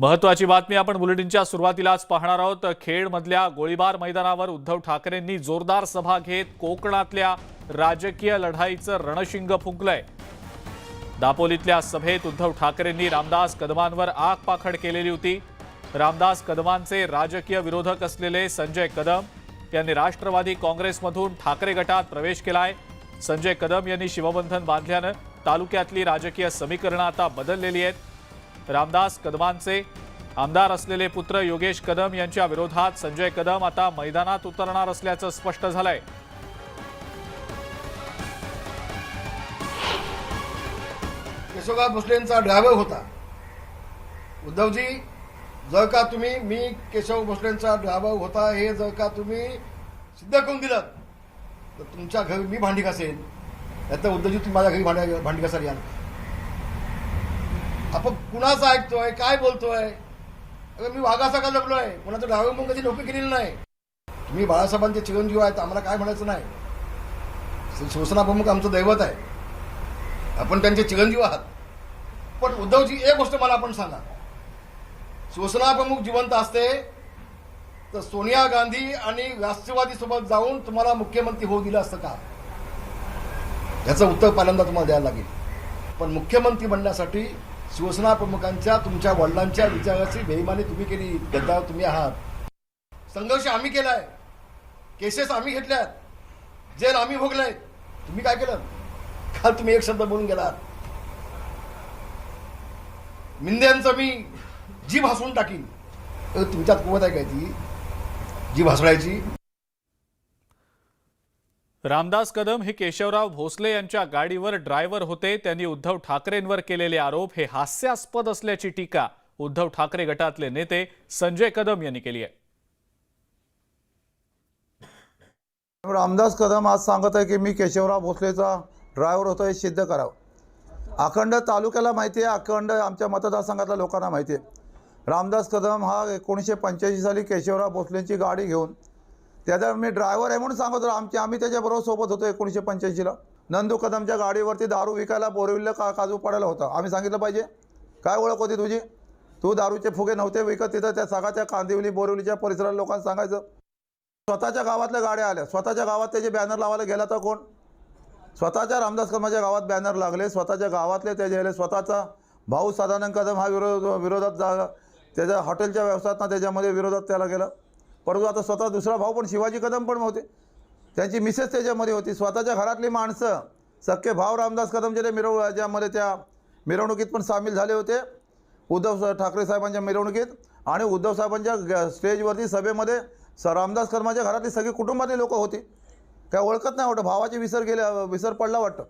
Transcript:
महत्त्वाची बातमी आपण बुलेटिनच्या सुरुवातीलाच पाहणार आहोत। खेडमधल्या गोळीबार मैदानावर उद्धव ठाकरेंनी जोरदार सभा घेत कोकणातल्या राजकीय लढाईचं रणशिंग फुंकलंय। दापोलीतल्या सभेत उद्धव ठाकरेंनी रामदास कदमांवर आगपाखड केलेली होती। रामदास कदमांचे राजकीय विरोधक असलेले संजय कदम यांनी राष्ट्रवादी काँग्रेसमधून ठाकरे गटात प्रवेश केलाय। संजय कदम यांनी शिवबंधन बांधल्यानं तालुक्यातली राजकीय समीकरणं आता बदललेली आहेत। रामदास कदमांचे आमदार असलेले पुत्र योगेश कदम यांच्या विरोधात संजय कदम आता मैदानात उतरणार असल्याचं स्पष्ट झालंय। केशवराव भोसलेंचा ड्रायव्हर होता उद्धवजी। जर का तुम्ही मी केशव भोसलेंचा ड्रायव्हर होता हे जर का तुम्ही सिद्ध करून दिलं तर तुमच्या घरी मी भांडी घासेन। आता उद्धवजी तुम्ही माझ्या घरी भांडी घासायला या। आपण कुणाचं ऐकतोय, काय बोलतोय? अगं मी वाघासारखा जगलोय, कोणाचं ड्रायव्हर म्हणून कधी नोकरी केलेली नाही। तुम्ही बाळासाहेबांचे चिरंजीव आहेत, आम्हाला काय म्हणायचं नाही। शिवसेना प्रमुख आमचं दैवत आहे, आपण त्यांचे चिरंजीव आहात। पण उद्धवजी एक गोष्ट मला आपण सांगा, शिवसेना प्रमुख जिवंत असते तर सोनिया गांधी आणि राष्ट्रवादी सोबत जाऊन तुम्हाला मुख्यमंत्री होऊ दिलं असतं का? याचं उत्तर पहिल्यांदा तुम्हाला द्यायला लागेल। पण मुख्यमंत्री बनण्यासाठी शिवसेना प्रमुखांच्या तुमच्या वडिलांच्या विचाराची बेईमानी तुम्ही केली, गद्दार तुम्ही आहात। संघर्ष आम्ही केलाय, केसेस आम्ही घेतल्यात, जेल आम्ही भोगलाय। तुम्ही काय केलं? काल तुम्ही एक शब्द बोलून गेलात, मिंद्यांचं मी जीभ हसवून टाकीन। तुमच्यात कुवत आहे काय ती जीभ हसवायची? रामदास कदम हे केशवराव भोसले यांच्या गाडीवर ड्रायव्हर होते। त्यांनी उद्धव ठाकरेंवर केलेले आरोप हे हास्यास्पद असल्याची टीका उद्धव ठाकरे गटातले नेते संजय कदम यांनी केली आहे। रामदास कदम आज सांगत आहे की मी केशवराव भोसलेचा ड्रायव्हर होतो हे सिद्ध करावं। अखंड तालुक्याला माहिती आहे, अखंड आमच्या मतदारसंघातल्या लोकांना माहिती आहे। रामदास कदम हा 1985 साली केशवराव भोसलेंची गाडी घेऊन त्याचा मी ड्रायव्हर आहे म्हणून सांगत होतो। आम्ही त्याच्याबरोबर सोबत होतो 1985ला। नंदू कदमच्या गाडीवरती दारू विकायला बोरिवलीला काजू पडायला होता। आम्ही सांगितलं पाहिजे काय ओळख होती तुझी? तू दारूचे फुगे नव्हते विकत तिथं त्या सगळ्या कांदिवली बोरिवलीच्या परिसरात लोकांना सांगायचं। स्वतःच्या गावातल्या गाड्या आल्या, स्वतःच्या गावात त्याचे बॅनर लावायला गेला तर कोण? स्वतःच्या रामदास कदमाच्या गावात बॅनर लागले, स्वतःच्या गावातले त्याचे स्वतःचा भाऊ सदानंद कदम हा विरोधात त्याच्या हॉटेलच्या व्यवसायात त्याच्यामध्ये विरोधात त्याला गेला। परंतु आता स्वतः दुसरा भाऊ पण शिवाजी कदम पण होते, त्यांची मिसेस त्याच्यामध्ये होती। स्वतःच्या घरातली माणसं सख्खे भाव रामदास कदम जे ज्यामध्ये त्या मिरवणुकीत पण सामील झाले होते, उद्धव ठाकरे साहेबांच्या मिरवणुकीत। आणि उद्धव साहेबांच्या स्टेजवरती सभेमध्ये रामदास कदमाच्या घरातली सगळी कुटुंबातली लोक होती। काय ओळखत नाही वाटतं? भावाची विसर पडला वाटतं।